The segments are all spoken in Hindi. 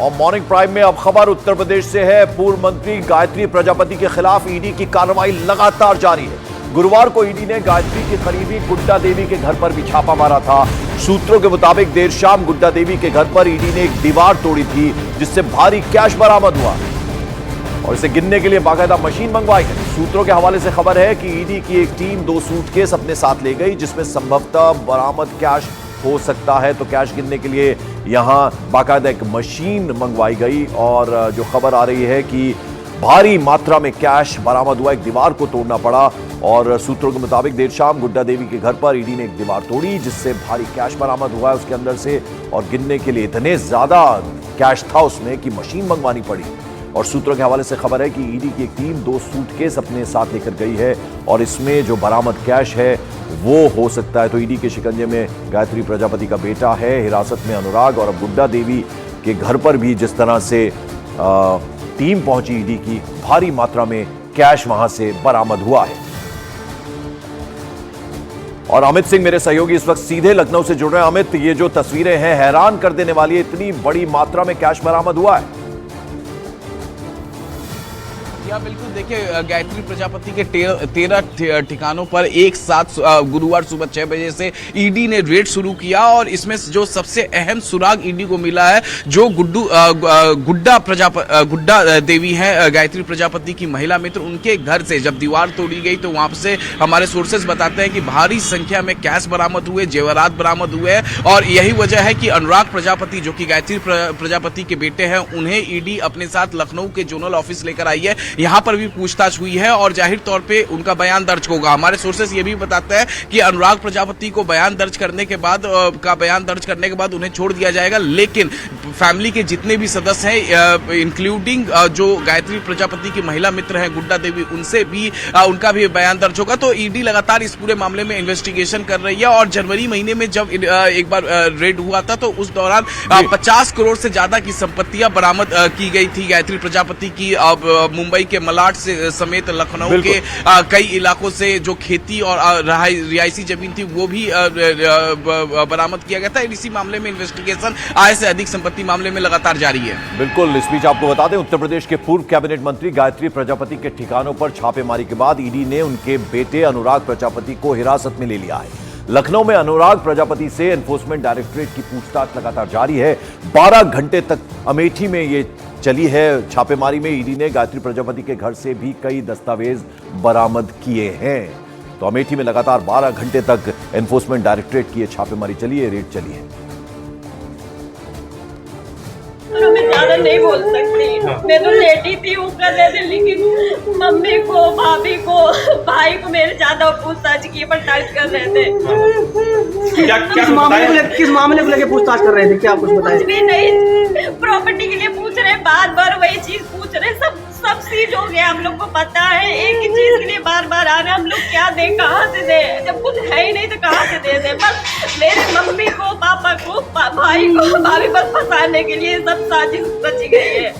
और मॉर्निंग प्राइम में अब खबर उत्तर प्रदेश से है। पूर्व मंत्री गायत्री प्रजापति के खिलाफ ईडी की कार्रवाई लगातार जारी है। गुरुवार को ईडी ने गायत्री की करीबी गुड्डा देवी के घर पर भी छापा मारा था। सूत्रों के मुताबिक देर शाम गुड्डा देवी के घर पर ईडी ने एक दीवार तोड़ी थी, जिससे भारी कैश बरामद हुआ और इसे गिनने के लिए बाकायदा मशीन मंगवाई गई। सूत्रों के हवाले से खबर है कि ईडी की एक टीम 2 सूटकेस अपने साथ ले गई, जिसमें संभवतः बरामद कैश हो सकता है। तो कैश गिनने के लिए यहां बाकायदा एक मशीन मंगवाई गई और जो खबर आ रही है कि भारी मात्रा में कैश बरामद हुआ। एक दीवार को तोड़ना पड़ा और सूत्रों के मुताबिक देर शाम गुड्डा देवी के घर पर ईडी ने एक दीवार तोड़ी, जिससे भारी कैश बरामद हुआ है उसके अंदर से। और गिनने के लिए इतने ज्यादा कैश था उसमें कि मशीन मंगवानी पड़ी। और सूत्रों के हवाले से खबर है कि ईडी की एक टीम 2 सूटकेस अपने साथ लेकर गई है और इसमें जो बरामद कैश है वो हो सकता है। तो ईडी के शिकंजे में गायत्री प्रजापति का बेटा है, हिरासत में अनुराग, और अब गुड्डा देवी के घर पर भी जिस तरह से टीम पहुंची ईडी की, भारी मात्रा में कैश वहां से बरामद हुआ है। और अमित सिंह मेरे सहयोगी इस वक्त सीधे लखनऊ से जुड़ रहे हैं। अमित, ये जो तस्वीरें हैं हैरान कर देने वाली है, इतनी बड़ी मात्रा में कैश बरामद हुआ है। बिल्कुल, देखिए गायत्री प्रजापति के 13 ठिकानों पर एक साथ गुरुवार सुबह 6 बजे से ईडी ने रेड शुरू किया और इसमें जो सबसे अहम सुराग ईडी को मिला है, जो गुड्डा देवी है गायत्री प्रजापति की महिला मित्र, उनके घर से जब दीवार तोड़ी गई तो वहां से हमारे सोर्सेज बताते हैं कि भारी संख्या में कैश बरामद हुए, जेवरात बरामद हुए। और यही वजह है कि अनुराग प्रजापति, जो कि गायत्री प्रजापति के बेटे हैं, उन्हें ईडी अपने साथ लखनऊ के जोनल ऑफिस लेकर आई है। यहां पर भी पूछताछ हुई है और जाहिर तौर पे उनका बयान दर्ज होगा। हमारे सोर्सेस ये भी बताते हैं कि अनुराग प्रजापति को बयान दर्ज करने के बाद उन्हें छोड़ दिया जाएगा, लेकिन फैमिली के जितने भी सदस्य हैं, इंक्लूडिंग जो गायत्री प्रजापति की महिला मित्र हैं गुड्डा देवी, उनसे भी उनका भी बयान दर्ज होगा। तो ईडी लगातार इस पूरे मामले में इन्वेस्टिगेशन कर रही है। और जनवरी महीने में जब एक बार रेड हुआ था तो उस दौरान 50 करोड़ से ज्यादा की संपत्तियां बरामद की गई थी गायत्री प्रजापति की। मुंबई के मलाड से समेत लखनऊ के कई इलाकों से जो खेती और रिहायशी जमीन थी वो भी बरामद किया गया था। इसी मामले में इन्वेस्टिगेशन आय से अधिक संपत्ति मामले में लगातार जारी है। बिल्कुल, इस बीच आपको बता दें, उत्तर प्रदेश के पूर्व कैबिनेट मंत्री गायत्री प्रजापति के ठिकानों पर छापेमारी के बाद ईडी ने उनके बेटे अनुराग प्रजापति को हिरासत में ले लिया है। लखनऊ में अनुराग प्रजापति से एनफोर्समेंट डायरेक्टरेट की पूछताछ लगातार जारी है। 12 घंटे तक अमेठी में ये चली है छापेमारी में। ईडी ने गायत्री प्रजापति के घर से भी कई दस्तावेज बरामद किए हैं। तो अमेठी में लगातार 12 घंटे तक एनफोर्समेंट डायरेक्टरेट की छापेमारी चली है, रेड चली है। मैं ज्यादा नहीं बोल सकती, मैं तो लेटी थी ऊपर दे, लेकिन मम्मी को, भाभी को, भाई को मेरे ज्यादा पूछताछ की पड़ताछ कर रहे थे। किस मामले को लेके पूछताछ कर रहे थे? क्या कुछ बताया? कुछ भी नहीं, प्रॉपर्टी के लिए पूछ रहे, बार बार वही चीज पूछ रहे। सब सीज हो गया, हम लोग को पता है। एक ही चीज के लिए बार बार आ रहे, हम लोग क्या दे, कहाँ से दे? जब कुछ है ही नहीं तो कहाँ से दे दे? बस मेरे मम्मी को, पापा को, भाई को, भाभी बस फंसाने के लिए सब साजिश रची गई है।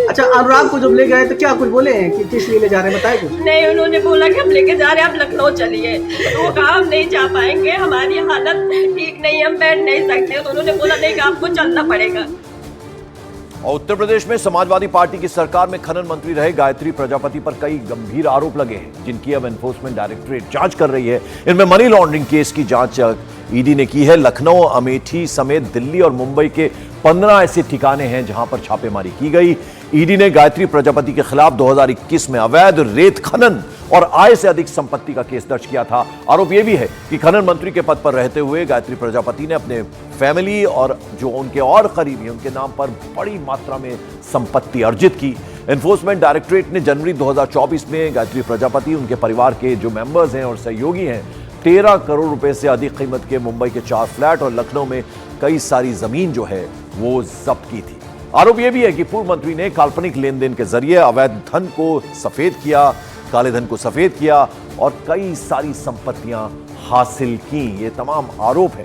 अच्छा, अनुराग को जब ले गए तो क्या कुछ बोले हैं कि किस लिए ले जा रहे हैं, बताए कुछ? नहीं, उन्होंने बोला कि हम लेके जा रहे हैं, आप लखनऊ चलिए। तो वो कहा हम नहीं जा पाएंगे, हमारी हालत ठीक नहीं, हम बैठ नहीं सकते। तो उन्होंने बोला नहीं कि आपको चलना पड़ेगा। और उत्तर प्रदेश में समाजवादी पार्टी की सरकार में खनन मंत्री रहे गायत्री प्रजापति पर कई गंभीर आरोप लगे हैं, जिनकी अब एनफोर्समेंट डायरेक्टरेट जांच कर रही है। इनमें मनी लॉन्ड्रिंग केस की जांच ईडी ने की है। लखनऊ, अमेठी समेत दिल्ली और मुंबई के 15 ऐसे ठिकाने हैं जहां पर छापेमारी की गई। ईडी ने गायत्री प्रजापति के खिलाफ 2021 में अवैध रेत खनन और आय से अधिक संपत्ति का केस दर्ज किया था। आरोप यह भी है कि खनन मंत्री के पद पर रहते हुए गायत्री प्रजापति ने अपने फैमिली और जो उनके और करीबी, उनके नाम पर बड़ी मात्रा में संपत्ति अर्जित की। एनफोर्समेंट डायरेक्टरेट ने जनवरी 2024 में गायत्री प्रजापति, उनके परिवार के जो मेंबर्स हैं और सहयोगी हैं, 13 करोड़ रुपए से अधिक कीमत के मुंबई के 4 फ्लैट और लखनऊ में कई सारी जमीन जो है वो जब्त की थी। आरोप यह भी है कि पूर्व मंत्री ने काल्पनिक लेन देन के जरिए अवैध धन को सफेद किया, काले धन को सफेद किया और कई सारी संपत्तियां हासिल की। ये तमाम आरोप है